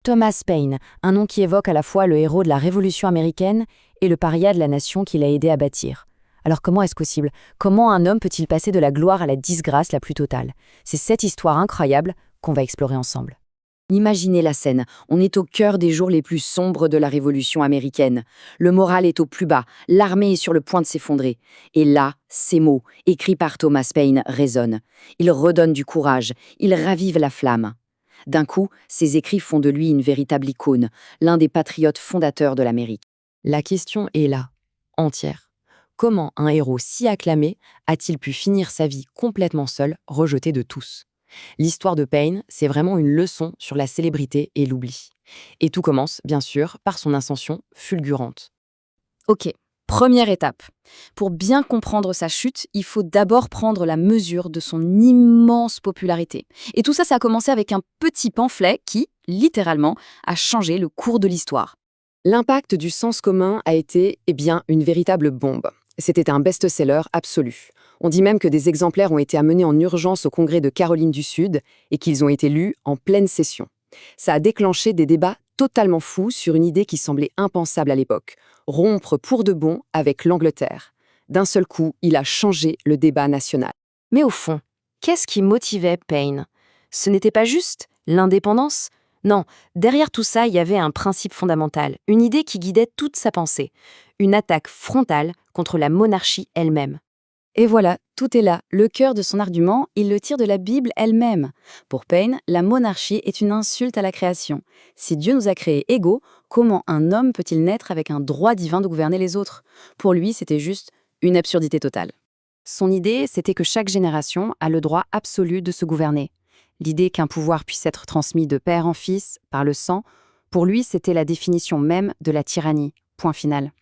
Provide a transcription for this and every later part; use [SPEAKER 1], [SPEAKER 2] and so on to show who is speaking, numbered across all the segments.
[SPEAKER 1] Thomas Paine, un nom qui évoque à la fois le héros de la Révolution américaine et le paria de la nation qu'il a aidé à bâtir. Alors comment est-ce possible? Comment un homme peut-il passer de la gloire à la disgrâce la plus totale? C'est cette histoire incroyable qu'on va explorer ensemble. Imaginez la scène, on est au cœur des jours les plus sombres de la Révolution américaine. Le moral est au plus bas, l'armée est sur le point de s'effondrer. Et là, ces mots, écrits par Thomas Paine, résonnent. Ils redonnent du courage, ils ravivent la flamme. D'un coup, ces écrits font de lui une véritable icône, l'un des patriotes fondateurs de l'Amérique. La question est là, entière. Comment un héros si acclamé a-t-il pu finir sa vie complètement seul, rejeté de tous? L'histoire de Paine, c'est vraiment une leçon sur la célébrité et l'oubli. Et tout commence, bien sûr, par son ascension fulgurante. Ok, première étape. Pour bien comprendre sa chute, il faut d'abord prendre la mesure de son immense popularité. Et tout ça, ça a commencé avec un petit pamphlet qui, littéralement, a changé le cours de l'histoire. L'impact du sens commun a été, une véritable bombe. C'était un best-seller absolu. On dit même que des exemplaires ont été amenés en urgence au Congrès de Caroline du Sud et qu'ils ont été lus en pleine session. Ça a déclenché des débats totalement fous sur une idée qui semblait impensable à l'époque, rompre pour de bon avec l'Angleterre. D'un seul coup, il a changé le débat national. Mais au fond, qu'est-ce qui motivait Paine? Ce n'était pas juste l'indépendance? Non, derrière tout ça, il y avait un principe fondamental, une idée qui guidait toute sa pensée, une attaque frontale contre la monarchie elle-même. Et voilà, tout est là. Le cœur de son argument, il le tire de la Bible elle-même. Pour Paine, la monarchie est une insulte à la création. Si Dieu nous a créés égaux, comment un homme peut-il naître avec un droit divin de gouverner les autres? Pour lui, c'était juste une absurdité totale. Son idée, c'était que chaque génération a le droit absolu de se gouverner. L'idée qu'un pouvoir puisse être transmis de père en fils, par le sang, pour lui, c'était la définition même de la tyrannie. Point final.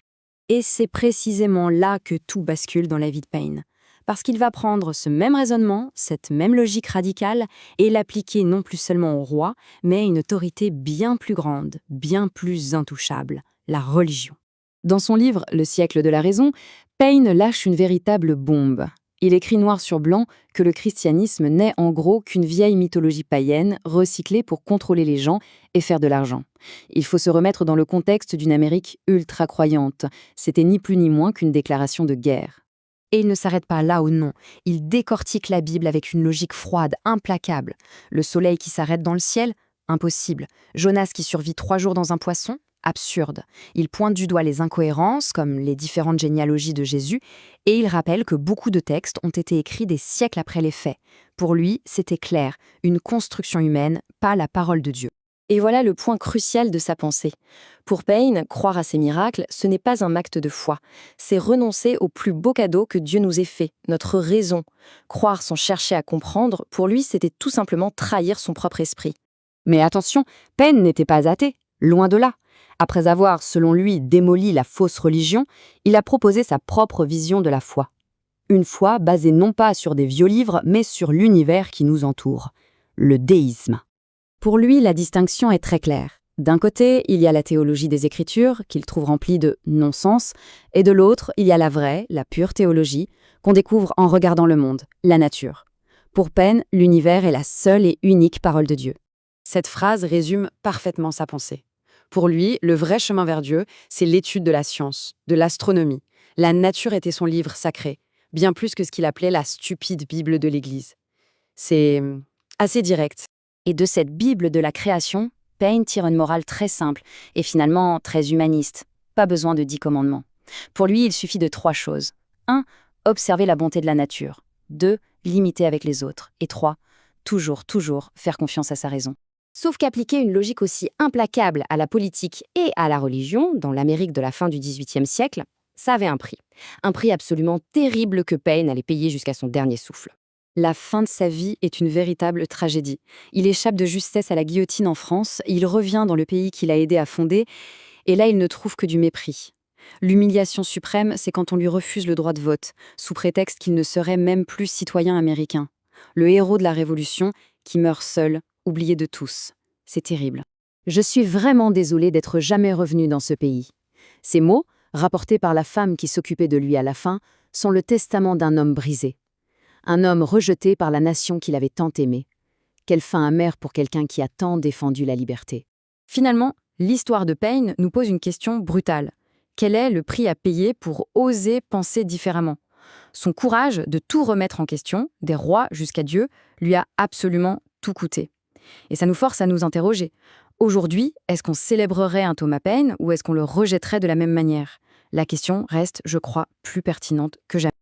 [SPEAKER 1] Et c'est précisément là que tout bascule dans la vie de Paine. Parce qu'il va prendre ce même raisonnement, cette même logique radicale, et l'appliquer non plus seulement au roi, mais à une autorité bien plus grande, bien plus intouchable, la religion. Dans son livre « Le siècle de la raison », Paine lâche une véritable bombe. Il écrit noir sur blanc que le christianisme n'est en gros qu'une vieille mythologie païenne recyclée pour contrôler les gens et faire de l'argent. Il faut se remettre dans le contexte d'une Amérique ultra-croyante. C'était ni plus ni moins qu'une déclaration de guerre. Et il ne s'arrête pas là ou non. Il décortique la Bible avec une logique froide, implacable. Le soleil qui s'arrête dans le ciel? Impossible. Jonas qui survit 3 jours dans un poisson? Absurde. Il pointe du doigt les incohérences, comme les différentes généalogies de Jésus, et il rappelle que beaucoup de textes ont été écrits des siècles après les faits. Pour lui, c'était clair, une construction humaine, pas la parole de Dieu. Et voilà le point crucial de sa pensée. Pour Paine, croire à ces miracles, ce n'est pas un acte de foi. C'est renoncer au plus beau cadeau que Dieu nous ait fait, notre raison. Croire sans chercher à comprendre, pour lui, c'était tout simplement trahir son propre esprit. Mais attention, Paine n'était pas athée, loin de là. Après avoir, selon lui, démoli la fausse religion, il a proposé sa propre vision de la foi. Une foi basée non pas sur des vieux livres, mais sur l'univers qui nous entoure, le déisme. Pour lui, la distinction est très claire. D'un côté, il y a la théologie des Écritures, qu'il trouve remplie de non-sens, et de l'autre, il y a la vraie, la pure théologie, qu'on découvre en regardant le monde, la nature. Pour Paine, l'univers est la seule et unique parole de Dieu. Cette phrase résume parfaitement sa pensée. Pour lui, le vrai chemin vers Dieu, c'est l'étude de la science, de l'astronomie. La nature était son livre sacré, bien plus que ce qu'il appelait la stupide Bible de l'Église. C'est assez direct. Et de cette Bible de la création, Paine tire une morale très simple et finalement très humaniste. Pas besoin de 10 commandements. Pour lui, il suffit de 3 choses. 1. Observer la bonté de la nature. 2. L'imiter avec les autres. Et 3. Toujours faire confiance à sa raison. Sauf qu'appliquer une logique aussi implacable à la politique et à la religion, dans l'Amérique de la fin du XVIIIe siècle, ça avait un prix. Un prix absolument terrible que Paine allait payer jusqu'à son dernier souffle. La fin de sa vie est une véritable tragédie. Il échappe de justesse à la guillotine en France, il revient dans le pays qu'il a aidé à fonder, et là il ne trouve que du mépris. L'humiliation suprême, c'est quand on lui refuse le droit de vote, sous prétexte qu'il ne serait même plus citoyen américain. Le héros de la Révolution qui meurt seul, oublié de tous. C'est terrible. Je suis vraiment désolée d'être jamais revenue dans ce pays. Ces mots, rapportés par la femme qui s'occupait de lui à la fin, sont le testament d'un homme brisé. Un homme rejeté par la nation qu'il avait tant aimé. Quelle fin amère pour quelqu'un qui a tant défendu la liberté. Finalement, l'histoire de Paine nous pose une question brutale. Quel est le prix à payer pour oser penser différemment? Son courage de tout remettre en question, des rois jusqu'à Dieu, lui a absolument tout coûté. Et ça nous force à nous interroger. Aujourd'hui, est-ce qu'on célébrerait un Thomas Paine ou est-ce qu'on le rejetterait de la même manière? La question reste, je crois, plus pertinente que jamais.